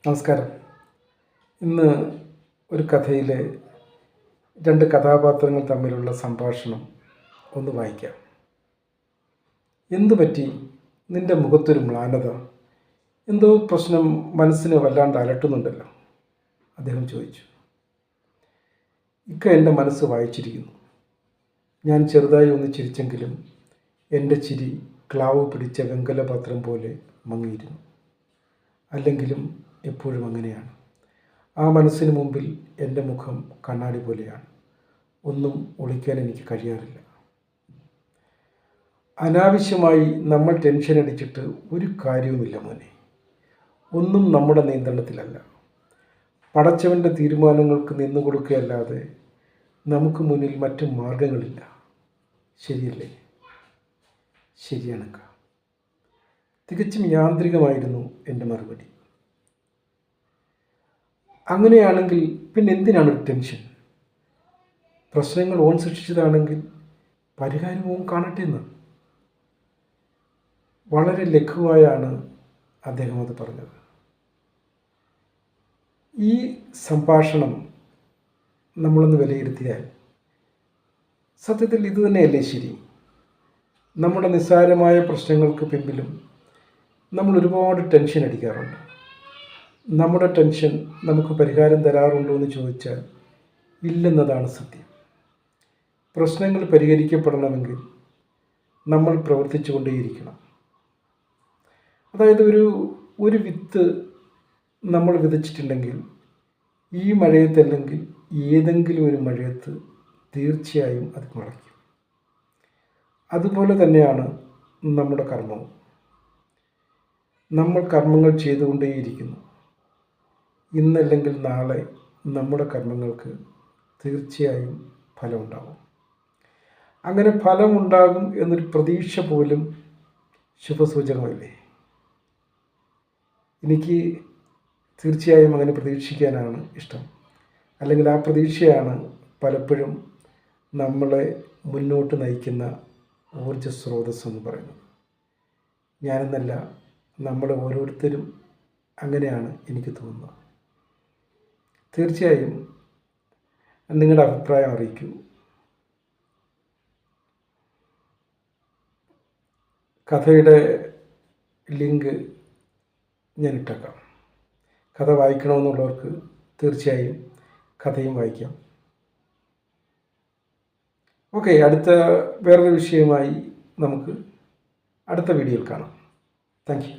നമസ്കാരം. ഇന്ന് ഒരു കഥയിലെ രണ്ട് കഥാപാത്രങ്ങൾ തമ്മിലുള്ള സംഭാഷണം ഒന്ന് വായിക്കാം. എന്തു പറ്റി? നിന്റെ മുഖത്തൊരു മ്ലാനത, എന്തോ പ്രശ്നം മനസ്സിനെ വല്ലാണ്ട് അലട്ടുന്നുണ്ടല്ലോ, അദ്ദേഹം ചോദിച്ചു. എൻ്റെ മനസ്സ് വായിച്ചിരിക്കുന്നു. ഞാൻ ചെറുതായി ഒന്ന് ചിരിച്ചെങ്കിലും എൻ്റെ ചിരി ക്ലാവ് പിടിച്ച വെങ്കലപാത്രം പോലെ മങ്ങിയിരുന്നു. അല്ലെങ്കിലും എപ്പോഴും അങ്ങനെയാണ്. ആ മനസ്സിന് മുമ്പിൽ എൻ്റെ മുഖം കണ്ണാടി പോലെയാണ്. ഒന്നും ഒളിക്കാൻ എനിക്ക് കഴിയാറില്ല. അനാവശ്യമായി നമ്മൾ ടെൻഷൻ അടിച്ചിട്ട് ഒരു കാര്യവുമില്ല മോനെ. ഒന്നും നമ്മുടെ നിയന്ത്രണത്തിലല്ല. പടച്ചവൻ്റെ തീരുമാനങ്ങൾക്ക് നിന്നുകൊടുക്കുകയല്ലാതെ നമുക്ക് മുന്നിൽ മറ്റു മാർഗങ്ങളില്ല. ശരിയല്ലേ? ശരിയാണക്ക. തികച്ചും യാന്ത്രികമായിരുന്നു എൻ്റെ മറുപടി. അങ്ങനെയാണെങ്കിൽ പിന്നെ എന്തിനാണ് ടെൻഷൻ? പ്രശ്നങ്ങൾ ഓൻ സൃഷ്ടിച്ചതാണെങ്കിൽ പരിഹാരവും കാണട്ടെ എന്ന്. വളരെ ലഘുവായാണ് അദ്ദേഹം അത് പറഞ്ഞത്. ഈ സംഭാഷണം നമ്മളൊന്ന് വിലയിരുത്തിയാൽ സത്യത്തിൽ ഇത് തന്നെയല്ലേ ശരി? നമ്മുടെ നിസ്സാരമായ പ്രശ്നങ്ങൾക്ക് പിന്നിലും നമ്മൾ ഒരുപാട് ടെൻഷൻ അടിക്കാറുണ്ട്. നമ്മുടെ ടെൻഷൻ നമുക്ക് പരിഹാരം തരാറുണ്ടോ എന്ന് ചോദിച്ചാൽ ഇല്ലെന്നതാണ് സത്യം. പ്രശ്നങ്ങൾ പരിഹരിക്കപ്പെടണമെങ്കിൽ നമ്മൾ പ്രവർത്തിച്ചു കൊണ്ടേയിരിക്കണം. അതായത് ഒരു വിത്ത് നമ്മൾ വിതച്ചിട്ടുണ്ടെങ്കിൽ ഈ മഴയത്തല്ലെങ്കിൽ ഏതെങ്കിലും ഒരു മഴയത്ത് തീർച്ചയായും അത് മുളയ്ക്കും. അതുപോലെ തന്നെയാണ് നമ്മുടെ കർമ്മവും. നമ്മൾ കർമ്മങ്ങൾ ചെയ്തുകൊണ്ടേയിരിക്കുന്നു. ഇന്നല്ലെങ്കിൽ നാളെ നമ്മുടെ കർമ്മങ്ങൾക്ക് തീർച്ചയായും ഫലമുണ്ടാകും. അങ്ങനെ ഫലമുണ്ടാകും എന്നൊരു പ്രതീക്ഷ പോലും ശുഭസൂചകമല്ലേ? എനിക്ക് തീർച്ചയായും അങ്ങനെ പ്രതീക്ഷിക്കാനാണ് ഇഷ്ടം. അല്ലെങ്കിൽ ആ പ്രതീക്ഷയാണ് പലപ്പോഴും നമ്മളെ മുന്നോട്ട് നയിക്കുന്ന ഊർജ്ജ സ്രോതസ് എന്ന് പറയുന്നത്. ഞാനെന്നല്ല, നമ്മൾ ഓരോരുത്തരും അങ്ങനെയാണ് എനിക്ക് തോന്നുന്നത്. തീർച്ചയായും നിങ്ങളുടെ അഭിപ്രായം അറിയിക്കൂ. കഥയുടെ ലിങ്ക് ഞാൻ ഇട്ടേക്കാം. കഥ വായിക്കണമെന്നുള്ളവർക്ക് തീർച്ചയായും കഥയും വായിക്കാം. ഓക്കെ, അടുത്ത വേറൊരു വിഷയമായി നമുക്ക് അടുത്ത വീഡിയോയിൽ കാണാം. Thank you.